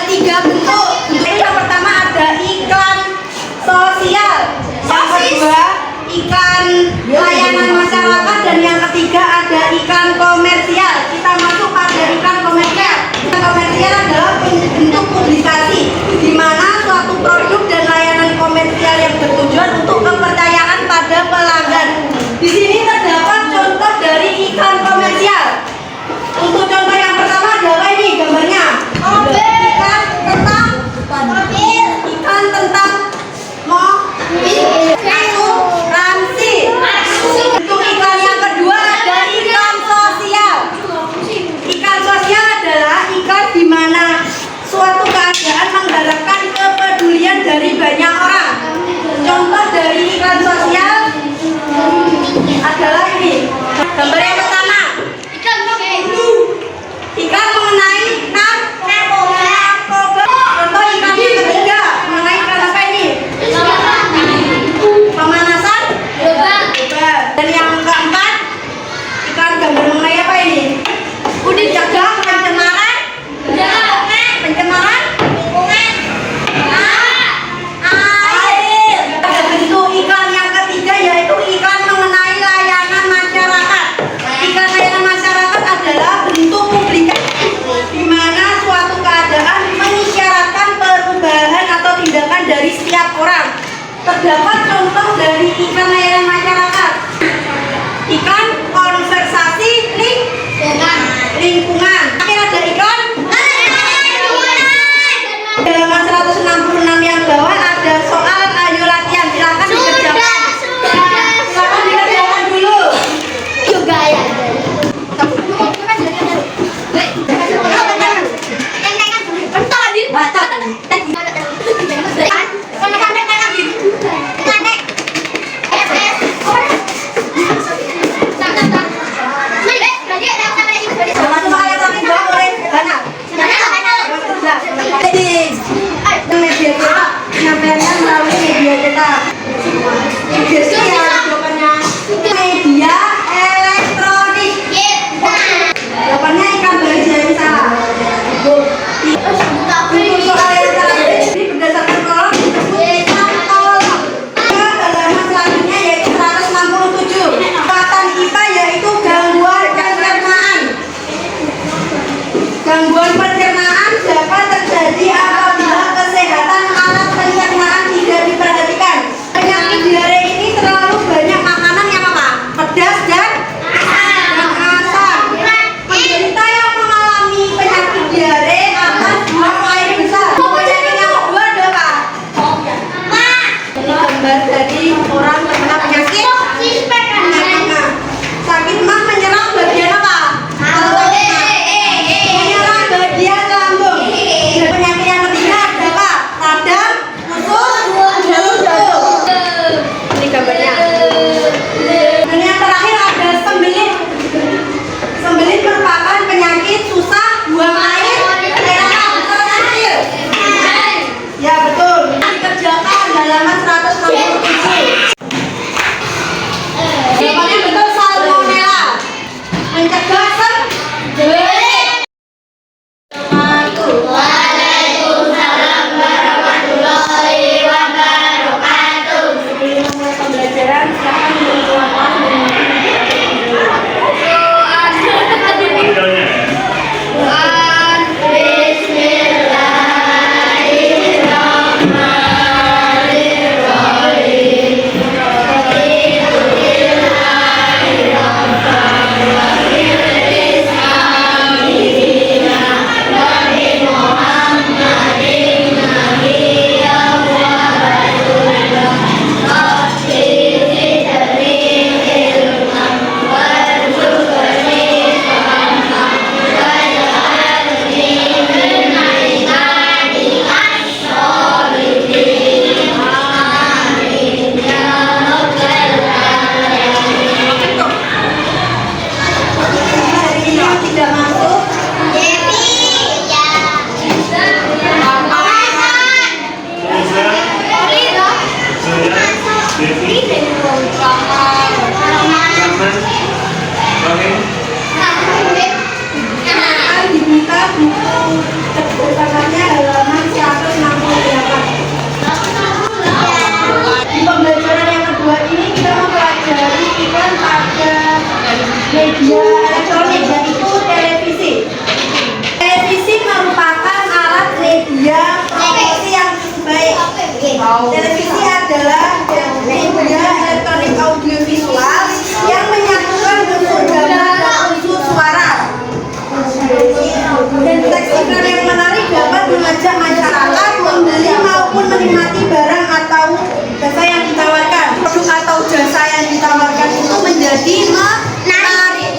Tiga bentuk. Yang pertama ada iklan sosial, yang kedua iklan layanan masyarakat, dan yang ketiga ada iklan komersial. Kita masuk pada iklan komersial. Iklan komersial adalah bentuk publikasi di mana suatu produk dan layanan komersial yang bertujuan untuk kepercayaan pada pelanggan. Di sini terdapat contoh dari iklan komersial. Untuk contoh yang pertama adalah ini gambarnya. Iklan tentang mobil, iklan tentang mobil, asuransi. Untuk iklan yang kedua ada iklan sosial. Iklan sosial adalah iklan di mana suatu keadaan mengharapkan kepedulian dari banyak orang. Contoh dari iklan sosial adalah ini. Gambar yang pertama, iklan mengenai narkoba. Contoh iklan yang ketiga mengenai iklan apa ini? Pemanasan obat. Dan yang keempat, iklan gambar mengenai apa ini? Cegah pencemaran lingkungan air. Bentuk iklan yang ketiga yaitu iklan mengenai layanan masyarakat. Iklan layanan masyarakat adalah bentuk publikasi di mana suatu keadaan mengisyaratkan perubahan atau tindakan dari setiap orang. Terdapat contoh dari iklan layanan masyarakat. Iklan konservasi lingkungan. Akhir ada iklan halaman 166 yang bawah ada soal ayo latihan. Silakan dikerjakan. Silakan dikerjakan dulu. Juga ya. Penyampaiannya melalui media cetak. Media elektronik. Jawabannya ikan bahasa. Untuk soal yang terakhir berdasarkan kolom disebut kolom. Halaman selanjutnya yaitu 167. Kekuatan IPA yaitu gangguan pencernaan. Gangguan pencernaan dapat terjadi apabila kesehatan alat pencernaan tidak diperhatikan. Penyakit diare ini terlalu 1967. Jawabannya betul, salmonella. Mencegah Waalaikumsalam warahmatullahi wabarakatuh. Sebelum memulai pembelajaran, silakan berdoa. Media elektronik, yaitu televisi. Televisi merupakan alat media promosi yang baik. Televisi adalah media elektronik audiovisual yang menyatukan unsur gambar dan unsur suara. Dan teks iklan yang menarik dapat mengajak masyarakat membeli maupun menikmati barang atau jasa yang ditawarkan. Produk atau jasa yang ditawarkan itu menjadi menarik.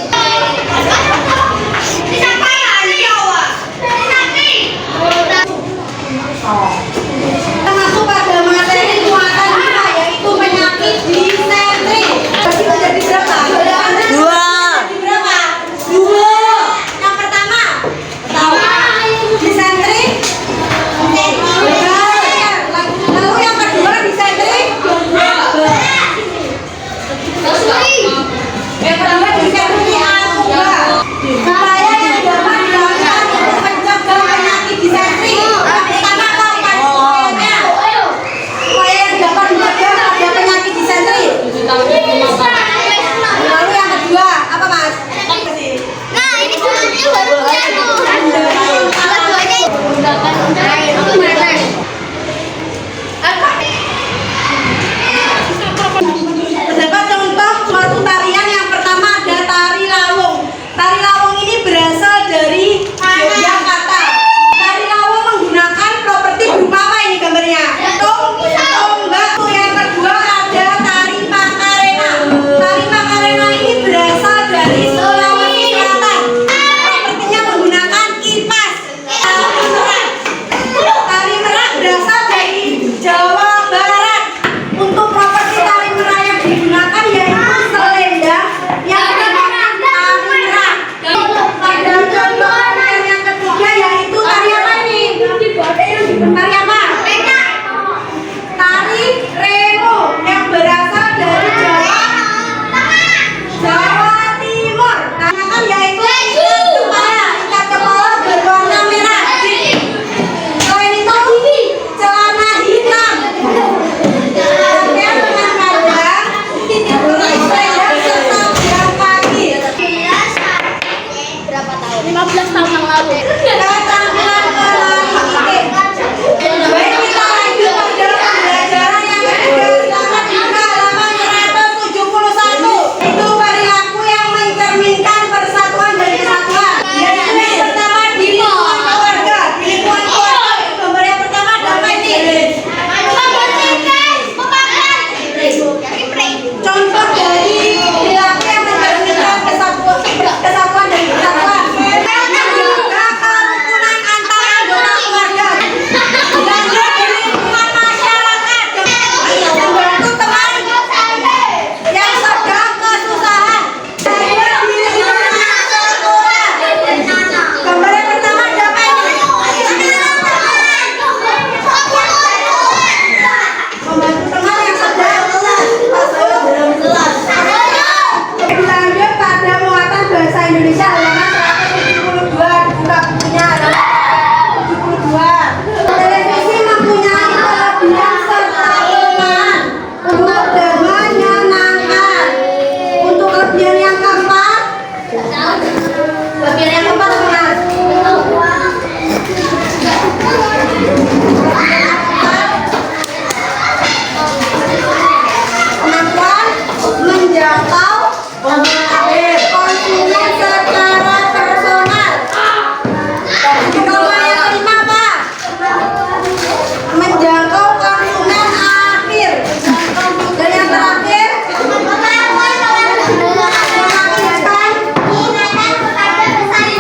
Kita masuk pada materi muatan kita, yaitu penyakit disentri. Pasti menjadi berapa? Dua. Yang pertama disentri. Lalu yang kedua disentri. Yang kedua disentri amuba. Upaya yang dapat dilakukan untuk mencegah penyakit disentri. Yang pertama upaya yang dapat mencegah ada penyakit disentri. Lalu yang kedua apa, Mas? Nah, ini sebenarnya baru Terdapat contoh suatu tarian. Yang pertama ada tari lawung. Tari lawung ini berasal dari Yogyakarta. Tari lawung menggunakan properti berupa apa ini gambarnya? Tombak. Yang kedua ada tari Macarena. Tari Macarena ini berasal dari Sulawesi Selatan. Propertinya menggunakan kipas. Tari merak berasal dari Jawa Barat. Untuk properti tari merak yang digunakan yaitu selendang yang menggunakan tari merak. Pada contoh yang ketiga yaitu tari apa ini? Tari apa? Tari remo yang berasal dari Jawa Timur. Tanyakan yaitu ikat kepala berwarna merah. Selain itu celana hitam. Pakaian dengan kadang selendang serta jalan kaki. berapa tahun? 15 tahun yang lalu. Keterampilan melalui baik, kita lanjut pada pembelajaran yang ketiga. Silakan dibuka halaman 171. Itu perilaku yang mencerminkan persatuan dan kesatuan. Yaitu yang pertama di lingkungan keluarga. Di lingkungan keluarga gambar yang pertama ada apa ini? Contoh dari perilaku yang mencerminkan kesatuan dan kesatuan. Menjaga Indonesia halaman 172 dibuka bukunya halaman 72. Televisi mempunyai kelebihan serta kelemahan untuk menyenangkan. Untuk kelebihan yang keempat, kelebihan yang keempat Mas. Kemampuan menjangkau konsumen secara personal. Nomor yang kelima apa? Menjangkau konsumen akhir. Dan yang terakhir, mengaktifkan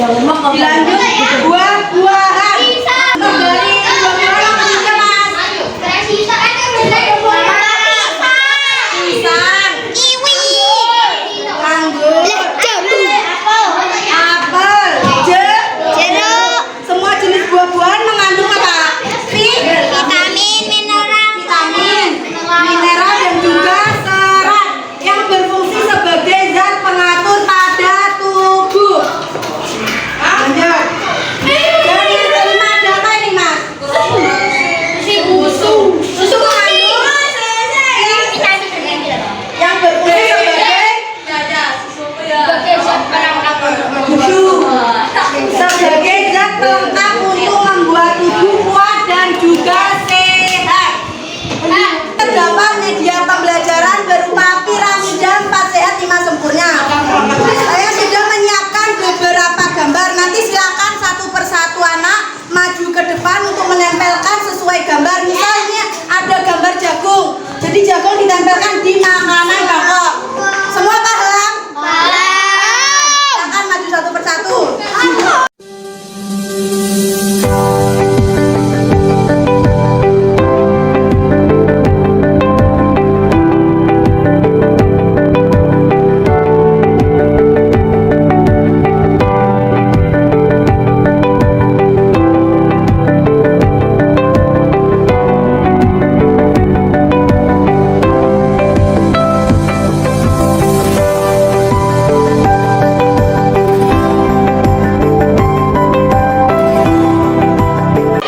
Dilanjut buah-buahan. Dari buah-buahan apa saja, Mas? Pisang, anggur, apel, jeruk. Semua jenis buah-buahan mengandung apa? Vitamin, mineral dan juga serat yang berfungsi sebagai zat pengatur pada tubuh. Lanjut. Dan yang kelima ada apa ini, Mas? Susu mengandung yang berfungsi sebagai zat pelengkap untuk membuat tubuh kuat dan juga sehat. Terdapat media pembelajaran berupa piramida 4 sehat 5 sempurna. Saya sudah menyiapkan beberapa gambar. Nanti silakan satu persatu anak maju ke depan untuk menempelkan sesuai gambar. Misalnya ada gambar jagung, jadi jagung ditempelkan di makanan pokok. Semua paham? Silakan maju satu persatu.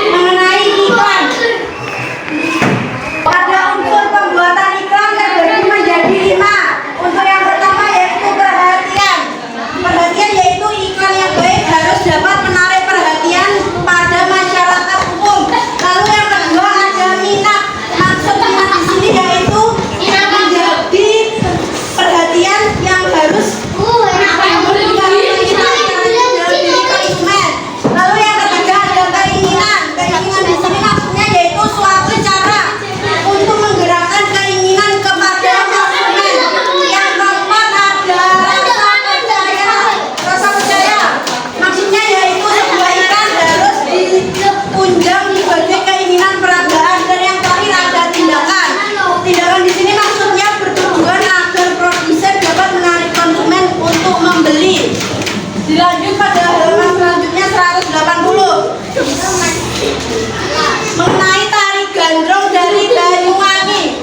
Mengenai iklan, ada unsur pembuatan iklan terbagi menjadi 5. Untuk yang pertama yaitu perhatian. Perhatian yaitu iklan yang baik harus dapat menarik perhatian pada masyarakat umum. Lalu yang kedua ada minat. Maksud minat di sini yaitu menjadi perhatian yang harus konsumen. Lalu yang ketiga ada keinginan. Keinginan di sini maksudnya yaitu suatu cara untuk menggerakkan keinginan kepada konsumen. Yang keempat ada rasa percaya. Maksudnya yaitu sebuah iklan harus ditunjang sebagai keinginan peragaan. Dan yang terakhir ada tindakan. Tindakan di sini maksudnya bertujuan agar produsen dapat menarik konsumen untuk membeli. Dilanjut pada halaman selanjutnya 180. Mengenai tari gandrung dari Banyuwangi.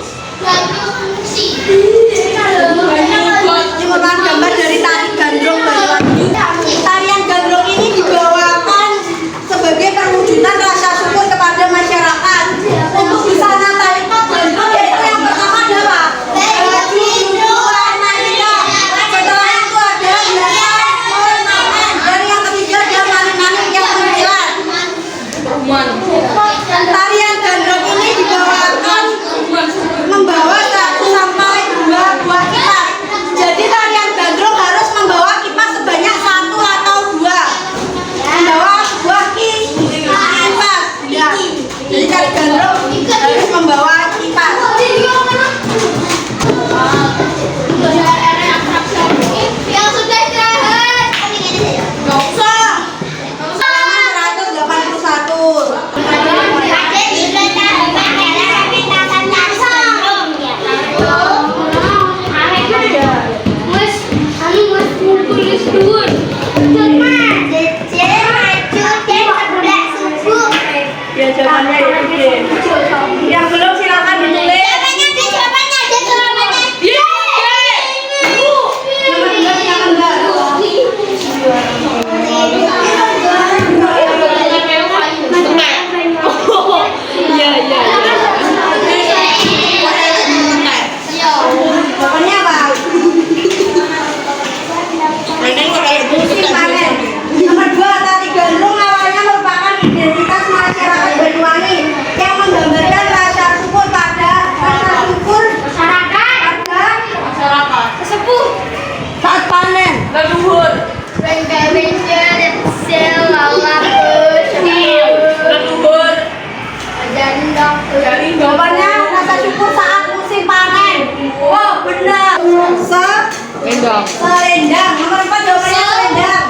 Ini merupakan gambar dari tari gandrung Banyuwangi. Tarian gandrung ini dibawakan sebagai perwujudan rasa syukur kepada masyarakat. Untuk busana tari gandrung yaitu yang pertama ada apa? Baju warna hitam. Setelah itu ada hiasan ornamen. Dan yang ketiga ada manik-manik yang berkilat. Tarian gandrung ini dibawakan membawa 1 sampai 2 buah kipas. Jadi tarian gandrung harus membawa kipas sebanyak 1 atau 2. Membawa buah kipas. Ya. Jadi tari gandrung harus membawa kipas. Yang sudah istirahat. Halaman 181. Ya jawabannya itu deh. Yang belum silakan ditulis. Nomor 2 silakan Mbak. Jawabannya apa? Musim panen. Nomor 2 tari gandrung awalnya merupakan identitas masyarakat Banyuwangi yang menggambarkan rasa syukur pada masyarakat saat panen. Jawabannya rasa syukur saat musim panen. Oh benar. Selendang. Nomor 4 jawabannya selendang.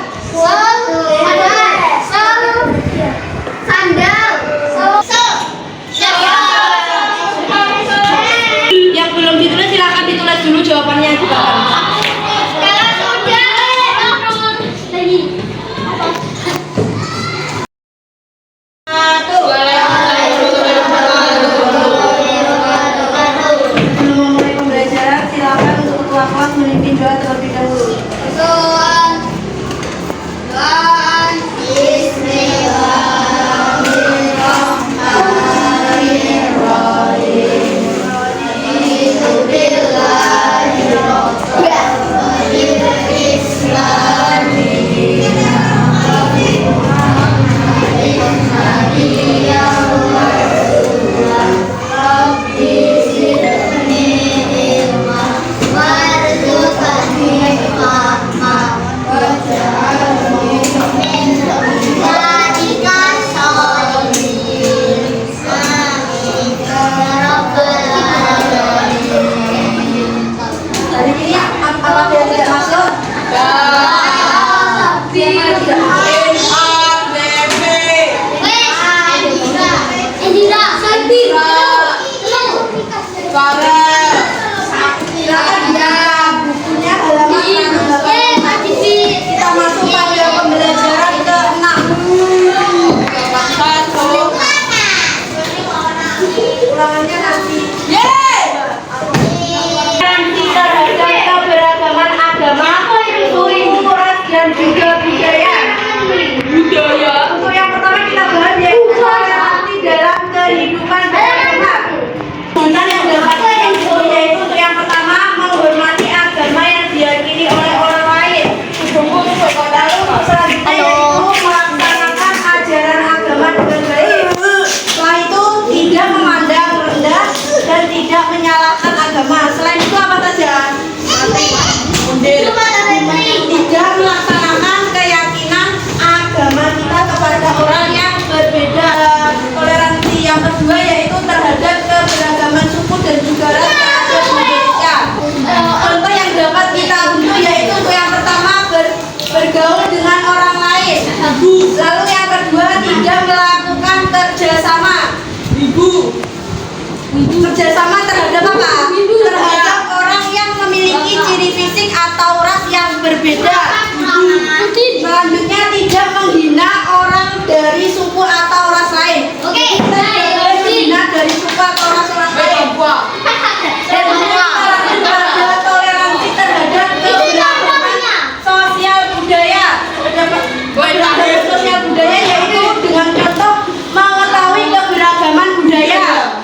Silakan ya, bukunya halaman 108. Kita masuk pada pembelajaran ke-6. Ulangannya nanti. Toleransi terhadap keberagaman agama, suku, ras, dan juga budaya. Untuk yang pertama kita bahas yaitu toleransi dalam kehidupan beragama. Dan yang dapat yaitu untuk yang pertama menghormati agama yang diyakini oleh orang lain. Lalu selanjutnya yaitu melaksanakan ajaran agama dengan baik. Setelah itu tidak memandang rendah dan tidak menyalahkan agama. Selain itu apa saja? Tidak melaksanakan keyakinan agama kita kepada orang yang berbeda. Toleransi yang kedua yaitu terhadap keberagaman suku dan juga ras yang ada di Indonesia. Contoh yang dapat kita unduh yaitu untuk yang pertama bergaul dengan orang lain. Lalu yang kedua tidak melakukan kerjasama. Kerjasama terhadap apa? Terhadap orang yang memiliki ciri fisik atau ras yang berbeda. Selanjutnya tidak menghina orang dari suku atau ras lain. Kita tidak boleh menghina dari suku atau ras orang lain. Dan terakhir ada toleransi terhadap keberagaman sosial budaya. Keberagaman sosial budaya yaitu dengan contoh mengetahui keberagaman budaya.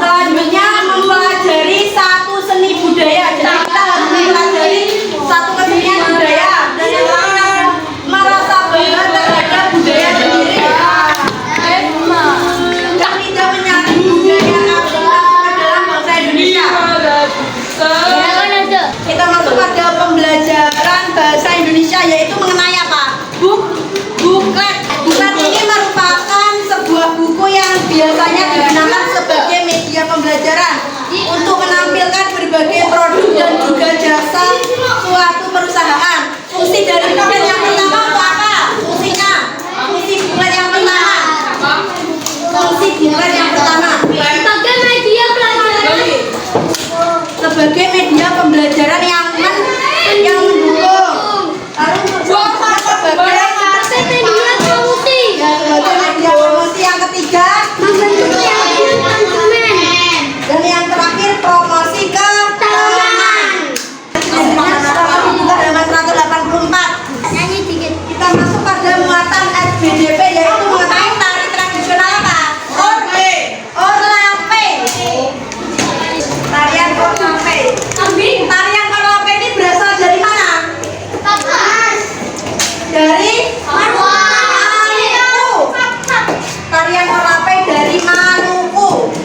Selanjutnya mempelajari satu seni budaya. Jadi kita harus mempelajari satu kesenian budaya. Dan yang lainnya merasa bangga terhadap budaya sendiri. Dan tidak menyaring budaya asing ke dalam bangsa Indonesia. Kita masuk pada pembelajaran bahasa Indonesia yaitu mengenai apa? Buklet. Buklet ini merupakan sebuah buku yang biasanya digunakan sebagai media pembelajaran untuk menampilkan berbagai produk dan juga jasa suatu perusahaan. Fungsi dari buklet yang pertama untuk apa? Fungsinya? Fungsi buklet yang pertama. Fungsi buklet yang pertama. Sebagai media pembelajaran yang mendukung. Lalu sebagai media promosi yang ketiga. Dan yang terakhir promosi ke teman. Buka halaman 184. Kita masuk pada muatan SBDP yaitu mengenai tari tradisional apa? Orlape. Tarian Orlape. Tarian Orlape ini berasal dari mana? Dari Maluku. Tarian Orlape dari Maluku.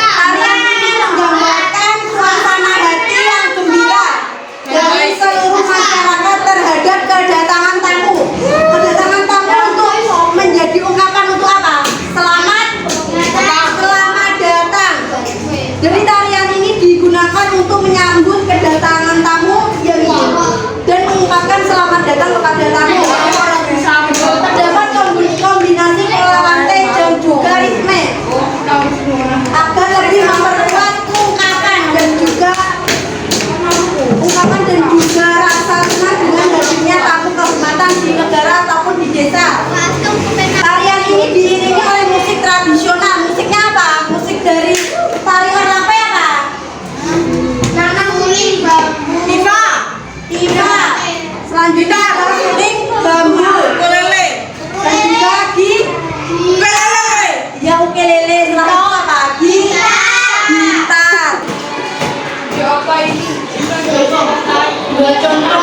Tarian ini menggambarkan suasana hati yang gembira dari seluruh masyarakat terhadap kedatangan tamu. Kedatangan tamu untuk menjadi ungkapan untuk apa? Selamat datang. Jadi tarian ini digunakan untuk menyambut kedatangan tamu dan mengungkapkan selamat datang kepada tamu. Terdapat kombinasi pola lantai dan juga ritme agar lebih memperkuat ungkapan dan juga rasa senang dengan hadirnya tamu kehormatan di negara ataupun di desa. Tarian ini diiringi oleh musik tradisional. Musiknya apa? Musik dari tari Orlape apa? Nanang kuning bambu. Tiba. Selanjutnya adalah kuning bambu. Dan juga ukelele. Ya ukelele. Selanjutnya apa? Gitar. Dua contoh